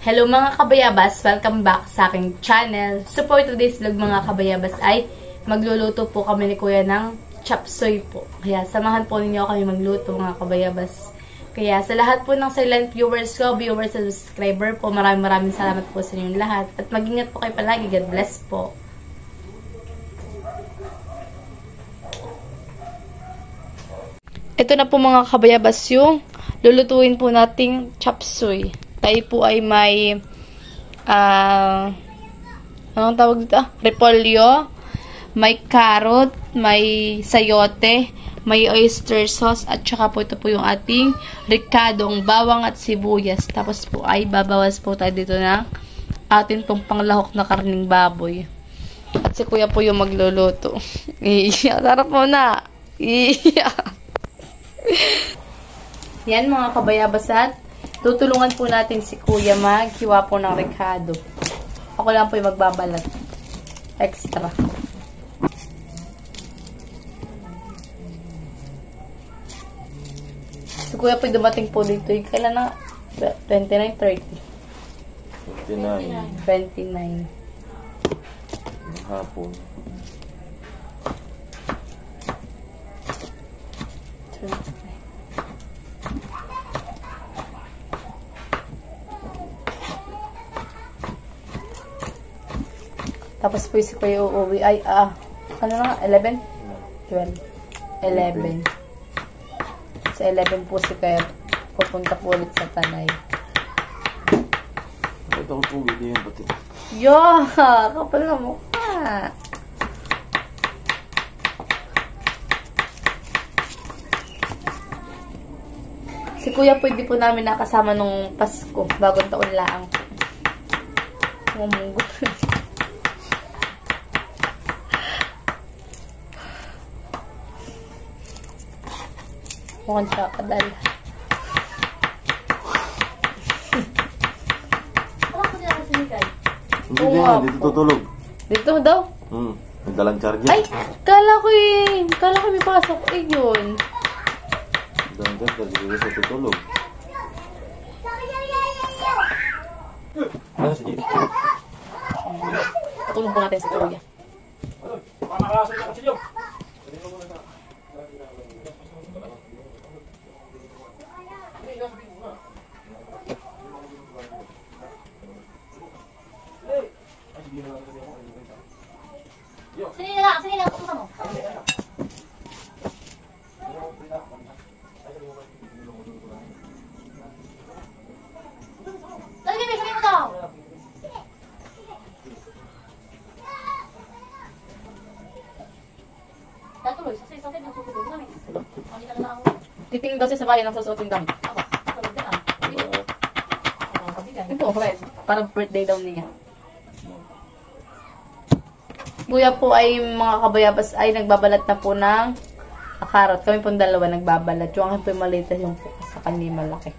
Hello mga kabayabas! Welcome back sa aking channel. So for today's vlog mga kabayabas ay magluluto po kami ni Kuya ng chop suey po. Kaya samahan po ninyo kami magluto mga kabayabas. Kaya sa lahat po ng silent viewers ko, viewers at subscriber po, maraming salamat po sa inyong lahat. At mag-ingat po kayo palagi. God bless po. Ito na po mga kabayabas yung lulutuin po nating chop suey. Tayo po ay may anong tawag dito? Repolyo, may carrot, may sayote, may oyster sauce, at saka po ito po yung ating ricadong bawang at sibuyas. Tapos po ay babawas po tayo dito na atin pong panglahok na karning baboy. At si Kuya po yung magluluto. Iya, sarap mo na. Iya. Yan mga kabayabas, at tutulungan po natin si Kuya maghiwa po ng ricado. Ako lang po yung magbabalat. Extra. Si Kuya po dumating po dito. Kailan na? 29, 30. 29. Hapon. Tapos po si Kuya uuwi ay, ano na, 11? 12. 11. Sa 11 po si Kuya pupunta po ulit sa Tanay. Ito ko po, hindi yung pati. Yo! Kapal na mukha. Si Kuya po hindi po namin nakasama nung Pasko, bagong taon lang. Mumunggot. Mukhang siya kadal. Hindi na, dito tutulog. Dito daw? Nagdalang charger. Ay! Kala ko may pasok. Eh, yun. Nagdalang charger, dito sa tutulog. Ano si Jim? Patulong po natin si Kuya. Sini na, pupunta mo. Sabi mo daw. Tatuloy, sasay ng susunod namin. Titingin daw siya sa bayan ng susuotin damit. Ito, okay. Parang birthday daw niya. Kuya po ay mga kabayabas ay nagbabalat na po ng carrot. Kami po dalawa nagbabalat. Yung akin po yung maliit, yung po sa kanya malaki.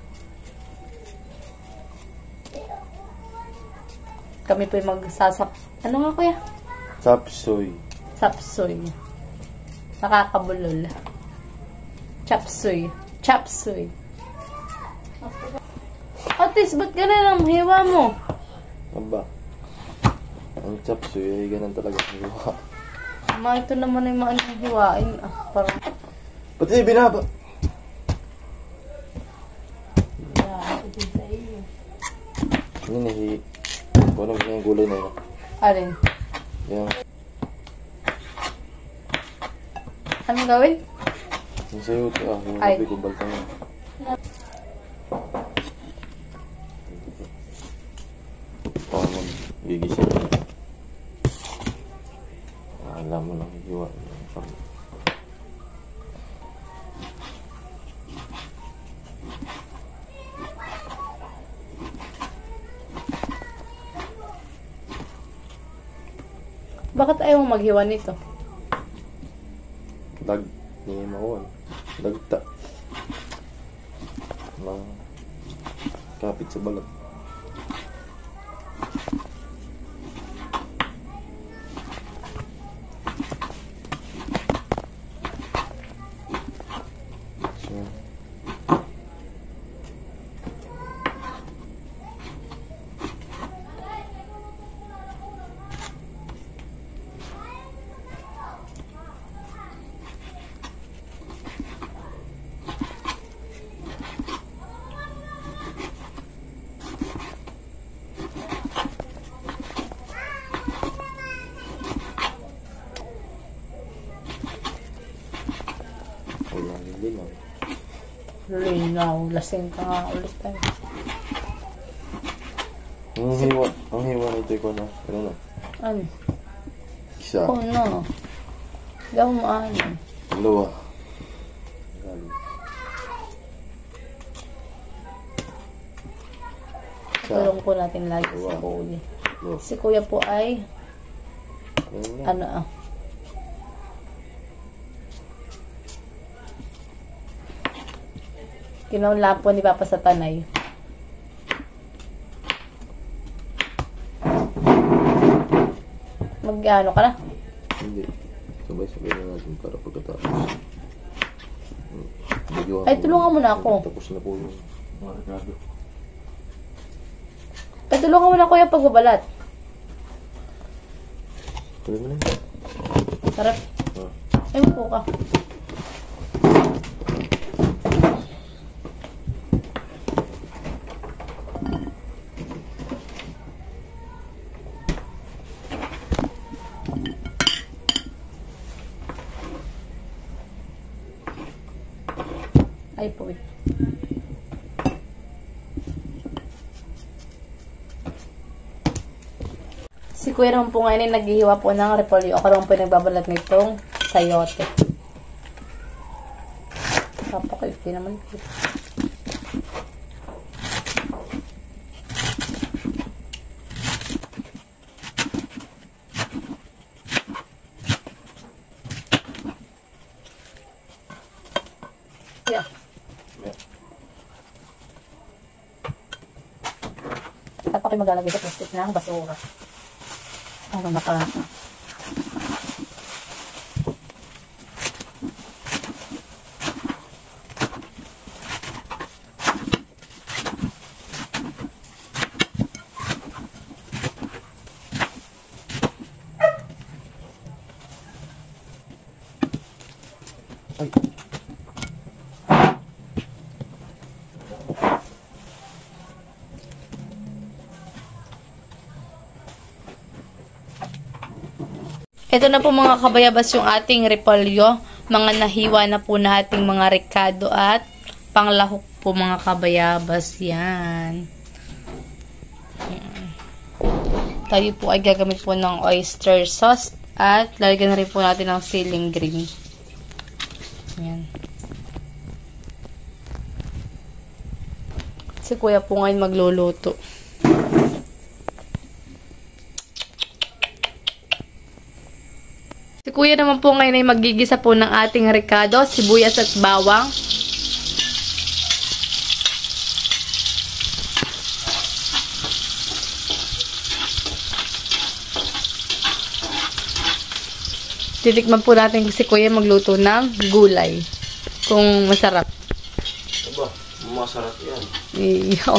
Kami po yung magsasak. Ano nga Kuya? Chop suey. Chop suey. Nakakabulol. Chop suey. Chop suey. Otis, ba't ganun ang hiwa mo? Aba. Ang chop suey ay ganun talaga. Ito naman ay maanong hiwain. Parang... Pati binaba. Ano nahi? Paano ba yung gulay na yun? Alin? Yung... Anong gawin? Yung sayo ito yung ay. sabi ko baltang yun. Paano gigising yun? Alam mo lang hiwa. Bakit ayaw mo maghiwa nito? Dag, hindi mo dagta. Kapit sa balat. So, Linaw. Linaw. Lasing ka nga ulit tayo. Ang hiwa nito ko na. Ano na? Ano? Isa. Oh no. Hindi ako maano. Dalawa. Tulong po natin lagi sa kuya. Si kuya po ay ano kinaulapon ni Papa sa tanay. Mag-ano ka na? Hindi. Sabay-sabay na natin para pagkatapos. Ay, tulungan mo na ako. Tapos na po yung mga regado. Ay, tulungan mo na kuya pagbabalat. Tuloy mo na. Sarap. Ay, po ka. Ay po. Si Kuya naman po ngayon ay naghihiwa po ng repolyo. Ako naman po nagbabalat nitong sayote. Papakaliti naman po. Yeah. At ako'y maglalagay sa plastic ng basura. Ano nakalata? Ay. Ito na po mga kabayabas yung ating repolyo. Mga nahiwa na po na ating mga rekado at panglahok po mga kabayabas. Yan. Tayo po ay gagamit po ng oyster sauce at lalagyan na rin po natin ng ceiling green. Yan. Si kuya po ngayon magluluto. Si kuya naman po ngayon ay magigisa po ng ating rekado, sibuyas at bawang. Titikman po natin si kuya magluto ng gulay. Kung masarap. Aba, masarap yan. Iyo.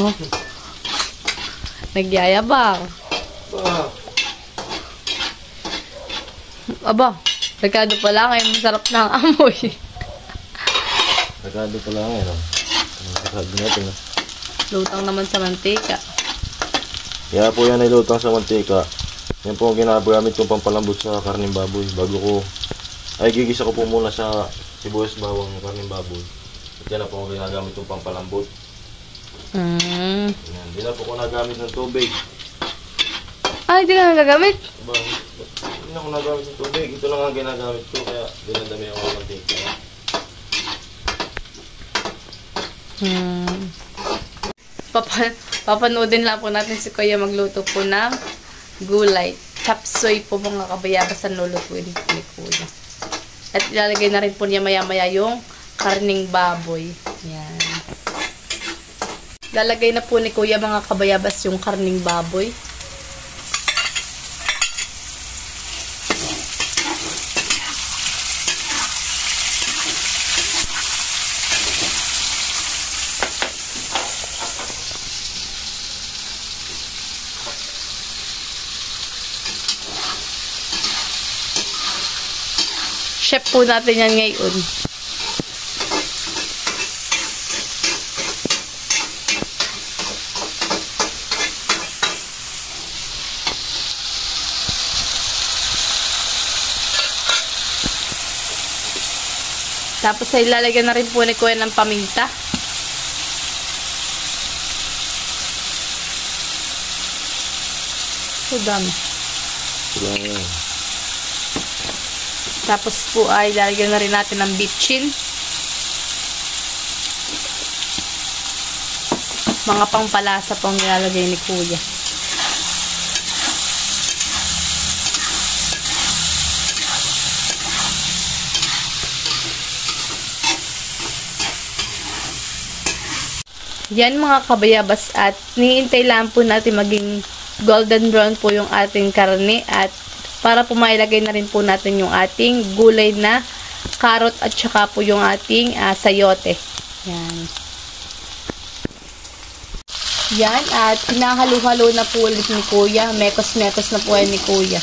Nagyayabang. Aba. Aba, rekado pa lang ay masarap na ang amoy. Regado pa lang yan. Regado natin. Lutang naman sa mantika. Kaya po yan ay lutang sa mantika. Yan po ang ginagamit kong pampalambot sa karning baboy. Bago ko, ay gigisa ko po muna sa sibuyas bawang karning baboy. At yan na po ang ginagamit kong pampalambot. Yan. Di na po ko nagamit ng tubig. Ay, di ka nagagamit? Diba? Hindi na ako nagamit ng tubig. Ito lang ang ginagamit ko. Kaya dinadami ako ng mantika. Papanoodin lang po natin si Kuya magluto po ng gulay. Chapsoy po mga kabayabas ang lulutuin ni Kuya. At ilalagay na rin po niya maya-maya yung karning baboy. Yan. Lalagay na po ni Kuya mga kabayabas yung karning baboy. Chef po natin yan ngayon. Tapos ay lalagyan na rin po ni Kuya ng paminta. So, dami. Yan. Tapos po ay lalagyan na rin natin ng bitchin. Mga pangpalasa pong nilalagay ni Kuya. Yan mga kabayabas, at niintay lang po natin maging golden brown po yung ating karne, at para po mailagay na rin po natin yung ating gulay na carrot at saka po yung ating sayote. Yan. Yan, at pinahalo-halo na po ulit ni Kuya. Mekos-mekos na po yan ni Kuya.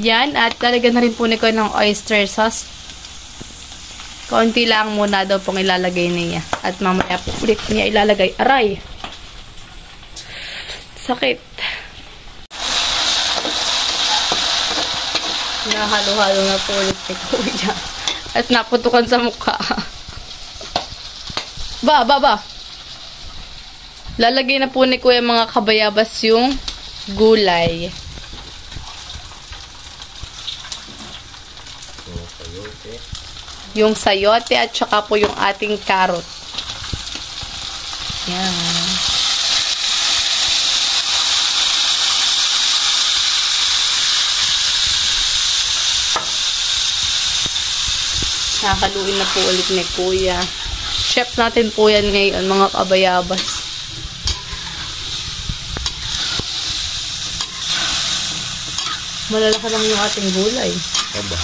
Yan, at lalagyan na rin po ni Kuya ng oyster sauce. Kaunti lang muna daw pong ilalagay niya. At mamaya po ulit niya ilalagay. Aray! Sakit. Nahalo-halo na po ulit ni Kuya. At naputukan sa mukha. Ba! Lalagay na po ni Kuya mga kabayabas yung gulay. Yung sayote at saka po yung ating carrot. Yan. Nakaluin na po ulit ni Kuya. Chef natin po yan ngayon, mga kabayabas. Malalaki lang yung ating gulay. Aba.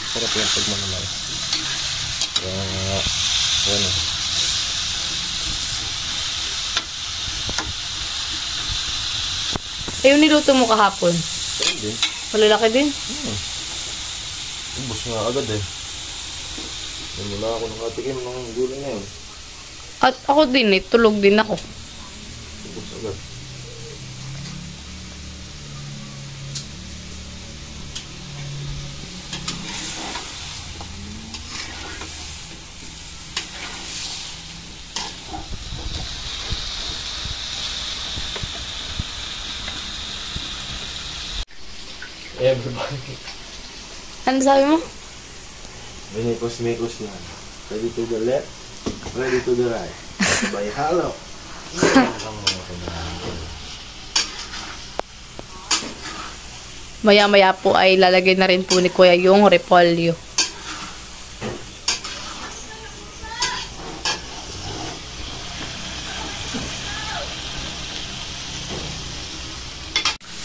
Sarap yung pagmamalay. Ano. Ayun, niluto mo kahapon. Sarap din. Malalaki din. Ubus nga agad eh. Wala ako nakatikim ng gulay na yun. At ako din eh, tulog din ako. Ubus agad. Everybody. Ano sabi mo? Minikos-mikos na. Ready to the left, ready to the right. Sabay halo. Maya-maya po ay lalagay na rin po ni Kuya yung repolyo.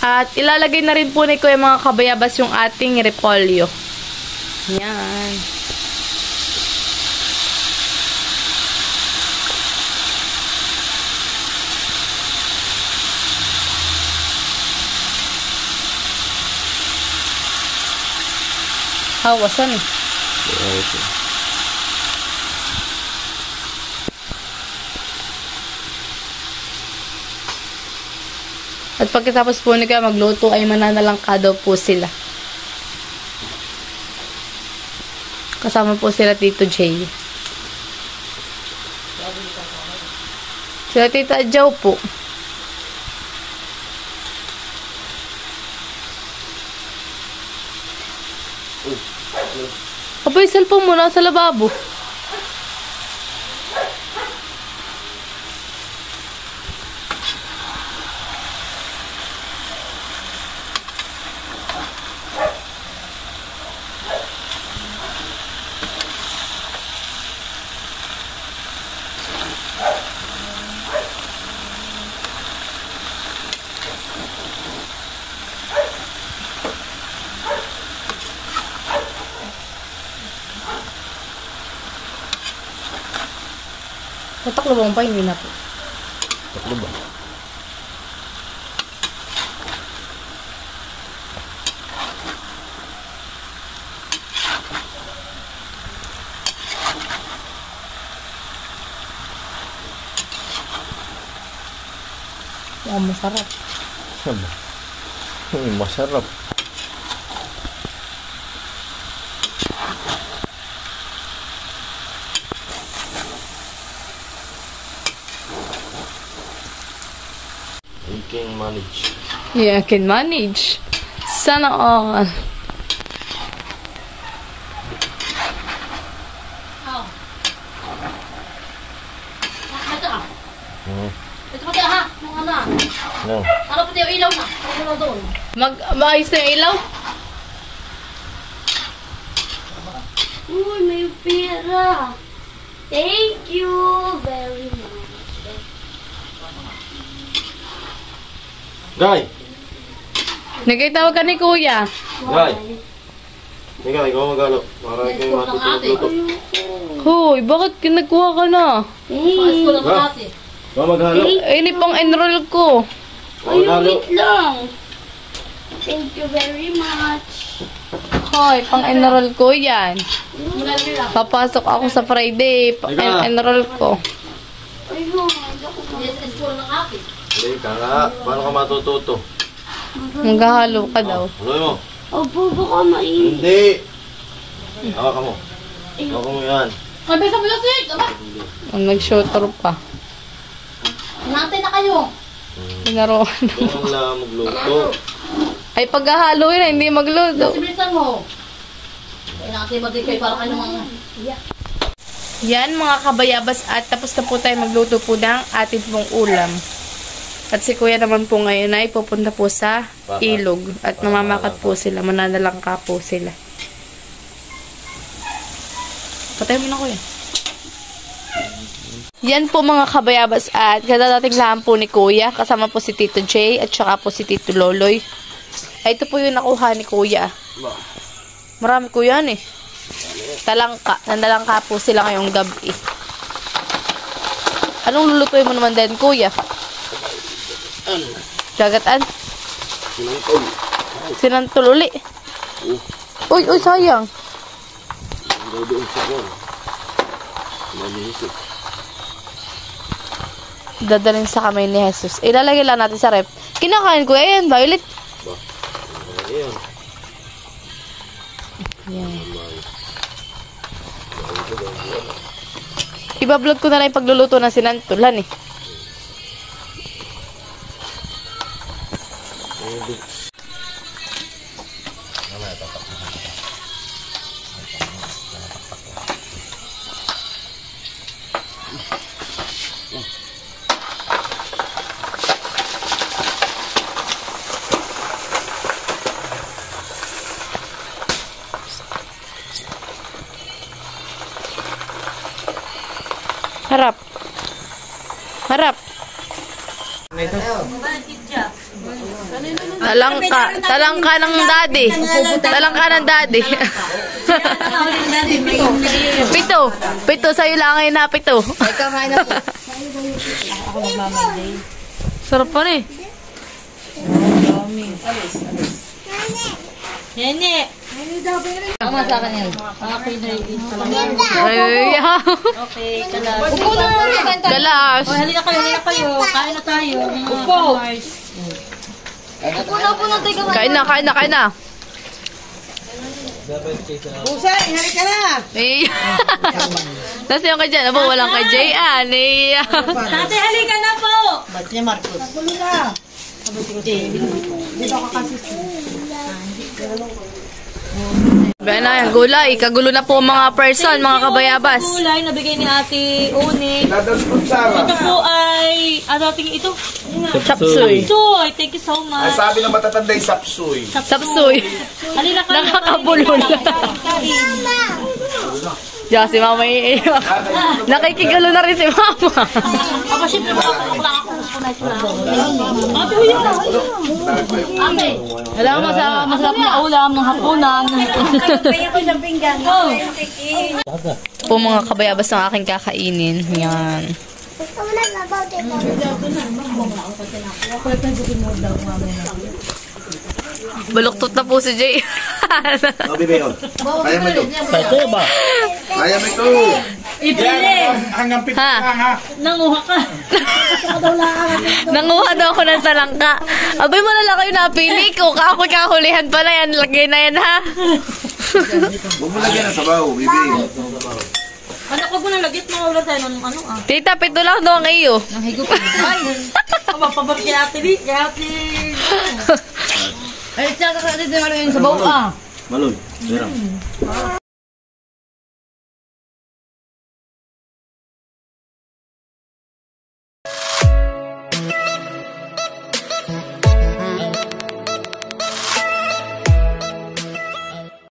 At ilalagay na rin po ni Kuya mga kabayabas yung ating repolyo. Yan. Hawasan eh. At pagkatapos po ni Kuya magluto ay mananalangka daw po sila. Kasama po sila Tito Jay. Sila Tita Jow po. Abay, cellphone mo na sa lababo. Tataklo ba pa? Hindi na po. Taklo ba? Masarap. Masarap. You can manage. Yeah, I can manage. Sana all. Ito ah. Hmm. Ito pati ha. Mga na. No. Ano pati yung ilaw na. Ano na doon? Maayos na yung ilaw? Uy, may pera. Thank you very much. Guy! Nagkitawag ka ni Kuya. Guy! Teka, ikaw mag-alo. Para kayo matutulog-luto. Hoy, bakit nagkuha ka na? Paas ko lang Ha? ate. Ikaw mag-halo. Ini pang enroll ko. Mag-halo. lang. Thank you very much. Hoy, pang enroll ko yan. Malalaki lang. Papasok ako sa Friday. Enroll ko. Ayun, yes, it's full ng ate. Hindi ka nga. Paano ka matututo? Maghahalo ka daw. Haloy mo. Opo, baka mainit. Hindi. Hawakan mo. Hawakan mo yan. Sabi sa music! Aba, Nag-shooter pa. natin na kayo. Pinaroon. Doon lang magluto. Ay, paghahalo yun, hindi magluto. Sibilisan mo. Ay, natin magigay para kayo mga... Yan mga kabayabas at tapos na po tayo magluto po ng atin pong ulam. At si Kuya naman po ngayon ay pupunta po sa ilog at mamamakat po sila, mananalangka po sila. Patay mo na Kuya. Yan po mga kabayabas at kadadating lang po ni Kuya, kasama po si Tito Jay at saka po si Tito Loloy. Ay, ito po yung nakuha ni Kuya. Marami Kuya yan eh. Talangka. Nandalangka po sila ngayong gabi. Anong lulutuin mo naman din, Kuya? Dagatan? Sinantol uli. Uy, sayang. Dadalhin sa kamay ni Jesus. Ilalagay lang natin sa rep. Kinakain ko yan, Violet. Yan. Iba-vlog ko na lang yung pagluluto ng sinantulan eh. Harap. Harap. Talangka. Talangka ng daddy. Talangka ng daddy. Pito. Pito. Sa'yo lang ngayon na pito. Sarap pa rin. Nene! Tama sa akin yan. Okay, Ay, okay, kalas. Upo na! galas. Halika kayo. Kain na tayo. Upo! Upo na tayo. Kain na. Pusa, ihari ka na! Eh. Tapos yung kay Jan, abo, walang kay Jayan. Eh. Ate, halika na po! Ba't niya, Marcos? Nagulo na! Dito ka kasi. Bayan na, gulay. Kagulo na po mga person, mga kabayabas. Kulay, nabigay ni Ate Une. Ito po ay, ating ito. Chapsuy. Soy, thank you so much. Sabi ng matatanda yung sapsuy. Sapsuy. Halika kayo. Nakakabulo na. Diyan si Mama iiyak. Nakikigulo na rin si Mama. Ako, syempre, lang ako. Ate, huyo na. Ate. Alam mo, masarap na ulam ng hapunan. Po mga kabayabas ng aking kakainin. Yan. Baluktot na po si Jay. Bibi, oh. Kaya mo ito. Kaya mo ito. Ibili! Hanggang pito Ha? lang ha. Nanguha ka. Nanguha daw ako ng salangka. Abay mo na lang kayo napili ko. Ako kahulihan pa na yan. Lagay na yan ha. Huwag mo lagyan ng sabaw, bibi. Anak, wag mo nang lagit. Mawala tayo ng ano ah. Tita, pito lang daw ang iyo. Nang higop. Ay, pabar kay ate Lee. Kay ate... Ay, tsaka ka dito yung sabaw ah. Maloy,